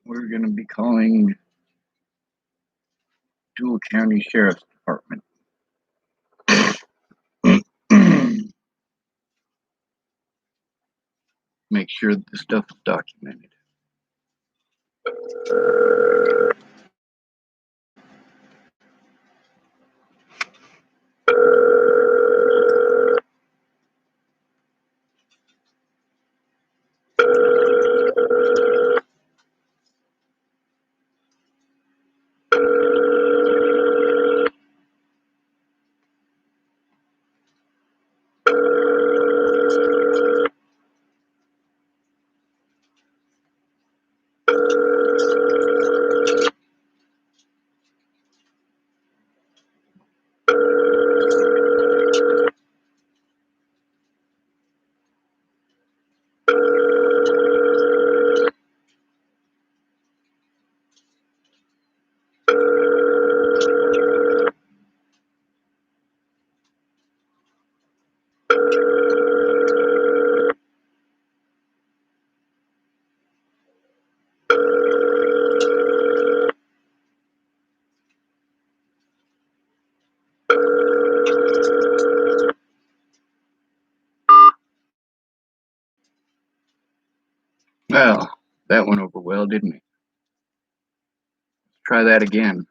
we're going to be calling Deuel County Sheriff's Department. Make sure that the stuff is documented. Well, that went over well, didn't it? Let's try that again.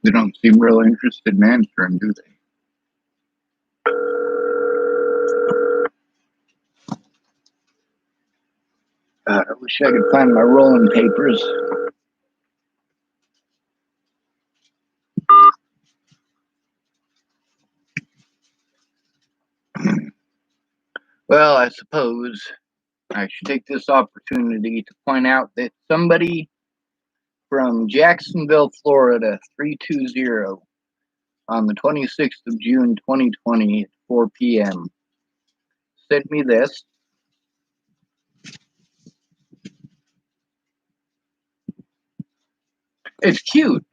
They don't seem real interested in answering, do they? I wish I could find my rolling papers. Well, I suppose I should take this opportunity to point out that somebody from Jacksonville, Florida, 320, on the 26th of June, 2020 at 4 p.m. sent me this. It's cute.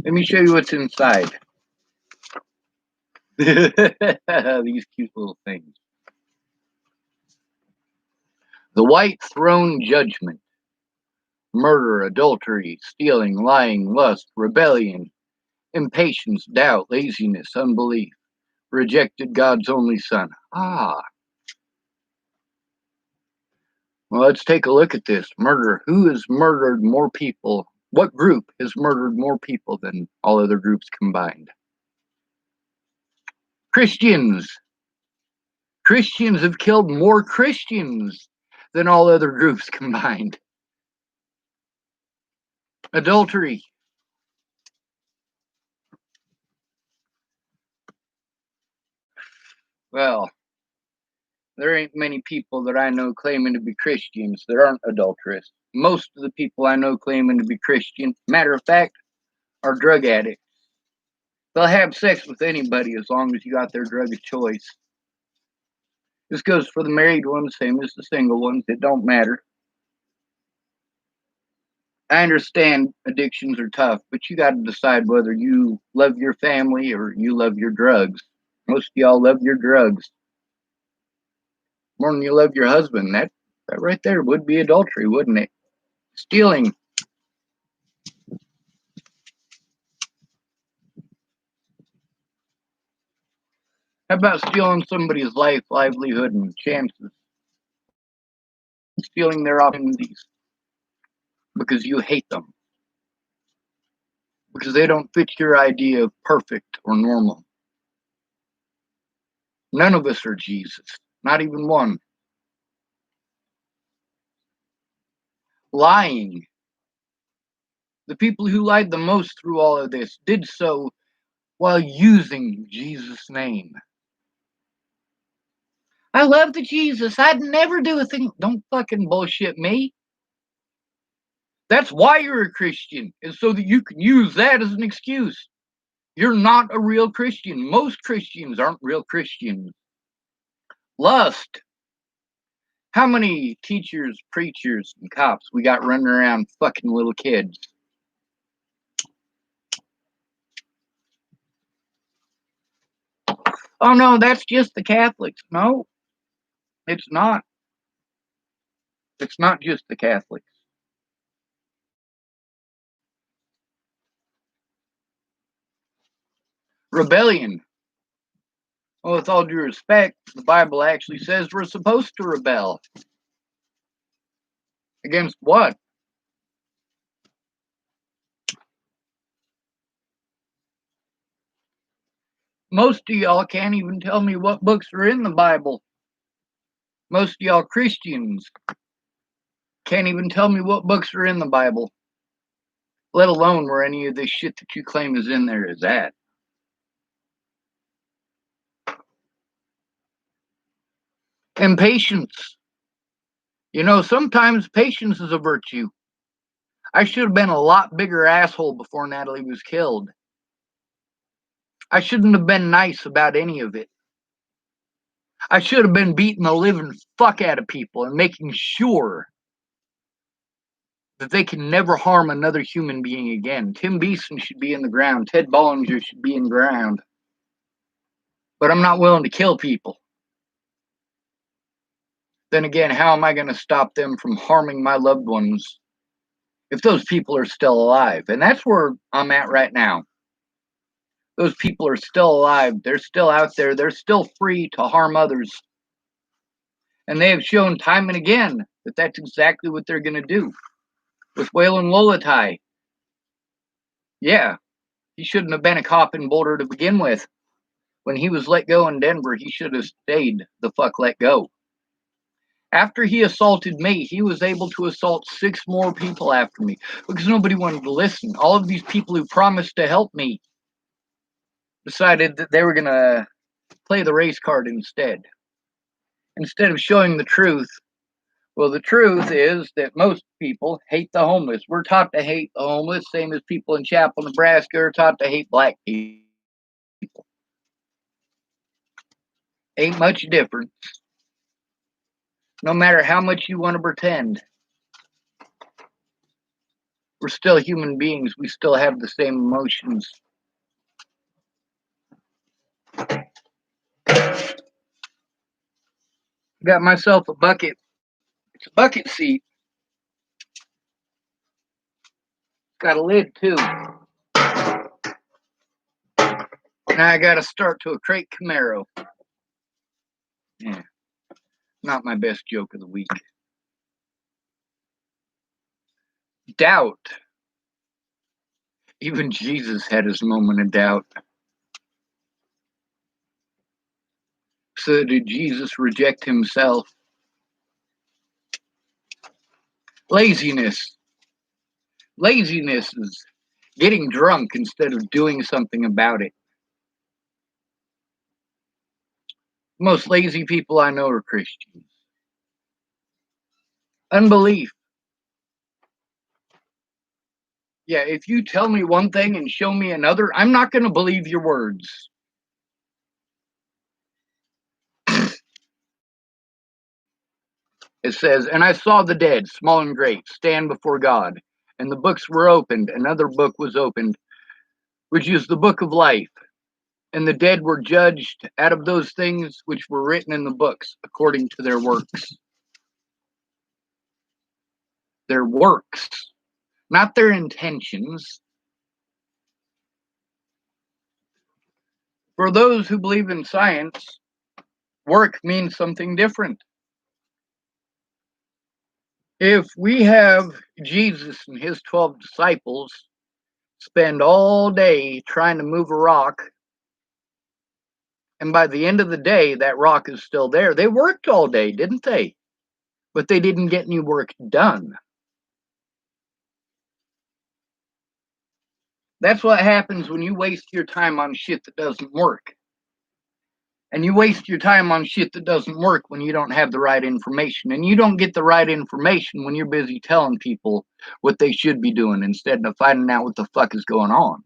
Let me show you what's inside. These cute little things. The White Throne Judgment. Murder, adultery, stealing, lying, lust, rebellion, impatience, doubt, laziness, unbelief. Rejected God's only Son. Ah. Well, let's take a look at this. Murder. Who has murdered more people? What group has murdered more people than all other groups combined? Christians. Christians have killed more Christians than all other groups combined. Adultery. Well, there ain't many people that I know claiming to be Christians that aren't adulterous. Most of the people I know claiming to be Christian, matter of fact, are drug addicts. They'll have sex with anybody as long as you got their drug of choice. This goes for the married ones, same as the single ones. It don't matter. I understand addictions are tough, but you got to decide whether you love your family or you love your drugs. Most of y'all love your drugs more than you love your husband. That right there would be adultery, wouldn't it? Stealing. How about stealing somebody's life, livelihood, and chances? Stealing their opportunities because you hate them. Because they don't fit your idea of perfect or normal. None of us are Jesus. Not even one. Lying. The people who lied the most through all of this did so while using Jesus' name. I love the Jesus. I'd never do a thing. Don't fucking bullshit me. That's why you're a Christian, is so that you can use that as an excuse. You're not a real Christian. Most Christians aren't real Christians. Lust. How many teachers, preachers, and cops we got running around fucking little kids? Oh no, that's just the Catholics. No, it's not. It's not just the Catholics. Rebellion. Well, with all due respect, the Bible actually says we're supposed to rebel. Against what? Most of y'all can't even tell me what books are in the Bible. Most of y'all Christians can't even tell me what books are in the Bible, let alone where any of this shit that you claim is in there is at. And patience. You know, sometimes patience is a virtue. I should have been a lot bigger asshole before Natalie was killed. I shouldn't have been nice about any of it. I should have been beating the living fuck out of people and making sure that they can never harm another human being again. Tim Beeson should be in the ground. Ted Bollinger should be in the ground. But I'm not willing to kill people. Then again, how am I going to stop them from harming my loved ones if those people are still alive? And that's where I'm at right now. Those people are still alive. They're still out there. They're still free to harm others. And they have shown time and again that that's exactly what they're going to do. With Waylon Lolatai, yeah, he shouldn't have been a cop in Boulder to begin with. When he was let go in Denver, he should have stayed the fuck let go. After he assaulted me, he was able to assault 6 more people after me because nobody wanted to listen. All of these people who promised to help me decided that they were going to play the race card instead. Instead of showing the truth, well, the truth is that most people hate the homeless. We're taught to hate the homeless, same as people in Chapel, Nebraska are taught to hate black people. Ain't much difference. No matter how much you want to pretend, we're still human beings. We still have the same emotions. Got myself a bucket. It's a bucket seat. Got a lid too. Now I got to start to a crate Camaro. Yeah, not my best joke of the week. Doubt. Even Jesus had his moment of doubt. So did Jesus reject himself? Laziness. Laziness is getting drunk instead of doing something about it. Most lazy people I know are Christians. Unbelief. Yeah, if you tell me one thing and show me another, I'm not going to believe your words. It says, and I saw the dead, small and great, stand before God, and the books were opened. Another book was opened, which is the book of life. And the dead were judged out of those things which were written in the books according to their works. Their works, not their intentions. For those who believe in science, work means something different. If we have Jesus and his 12 disciples spend all day trying to move a rock, and by the end of the day, that rock is still there. They worked all day, didn't they? But they didn't get any work done. That's what happens when you waste your time on shit that doesn't work. And you waste your time on shit that doesn't work when you don't have the right information. And you don't get the right information when you're busy telling people what they should be doing instead of finding out what the fuck is going on.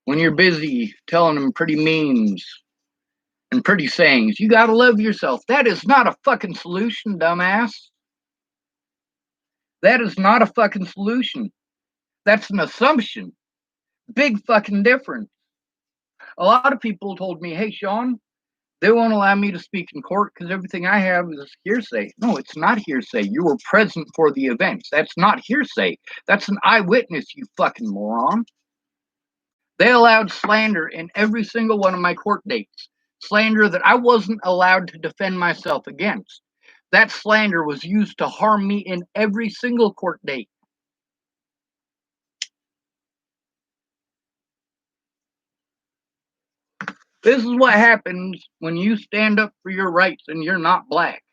When you're busy telling them pretty memes and pretty sayings, you gotta love yourself. That is not a fucking solution, dumbass. That is not a fucking solution. That's an assumption. Big fucking difference. A lot of people told me, hey, Sean, they won't allow me to speak in court because everything I have is hearsay. No, it's not hearsay. You were present for the events. That's not hearsay. That's an eyewitness, you fucking moron. They allowed slander in every single one of my court dates. Slander that I wasn't allowed to defend myself against. That slander was used to harm me in every single court date. This is what happens when you stand up for your rights and you're not black.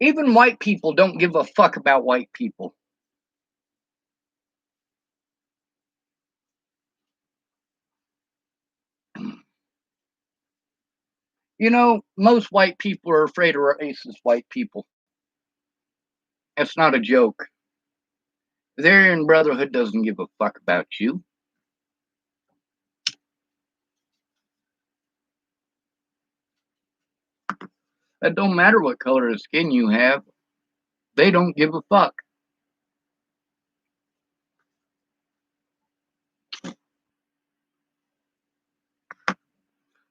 Even white people don't give a fuck about white people. You know, most white people are afraid of racist white people. That's not a joke. The Aryan Brotherhood doesn't give a fuck about you. It don't matter what color of skin you have. They don't give a fuck.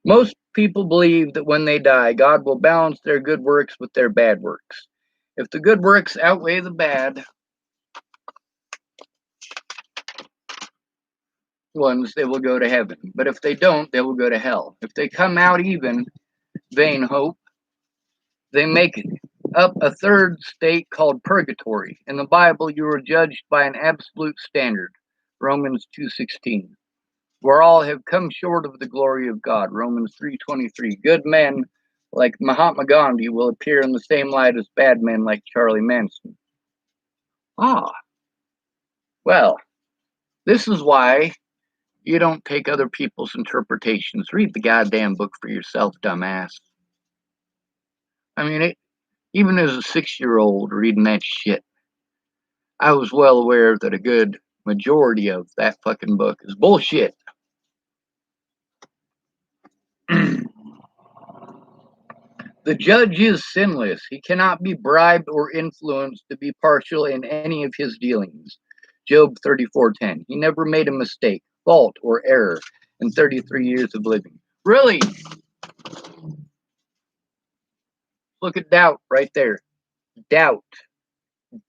Most people believe that when they die, God will balance their good works with their bad works. If the good works outweigh the bad ones, they will go to heaven. But if they don't, they will go to hell. If they come out even, vain hope, they make up a third state called purgatory. In the Bible, you are judged by an absolute standard, Romans 2:16. For all have come short of the glory of God, Romans 3:23. Good men like Mahatma Gandhi will appear in the same light as bad men like Charlie Manson. Ah, well, this is why you don't take other people's interpretations. Read the goddamn book for yourself, dumbass. I mean, even as a 6-year-old reading that shit, I was well aware that a good majority of that fucking book is bullshit. The judge is sinless. He cannot be bribed or influenced to be partial in any of his dealings. Job 34:10. He never made a mistake, fault, or error in 33 years of living. Really? Look at doubt right there. Doubt.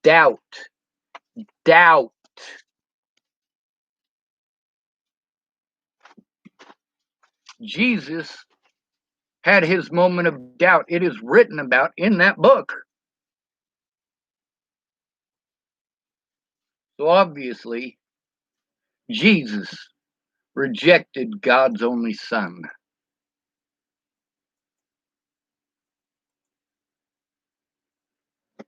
Doubt. Doubt. Jesus had his moment of doubt. It is written about in that book. So obviously, Jesus rejected God's only son.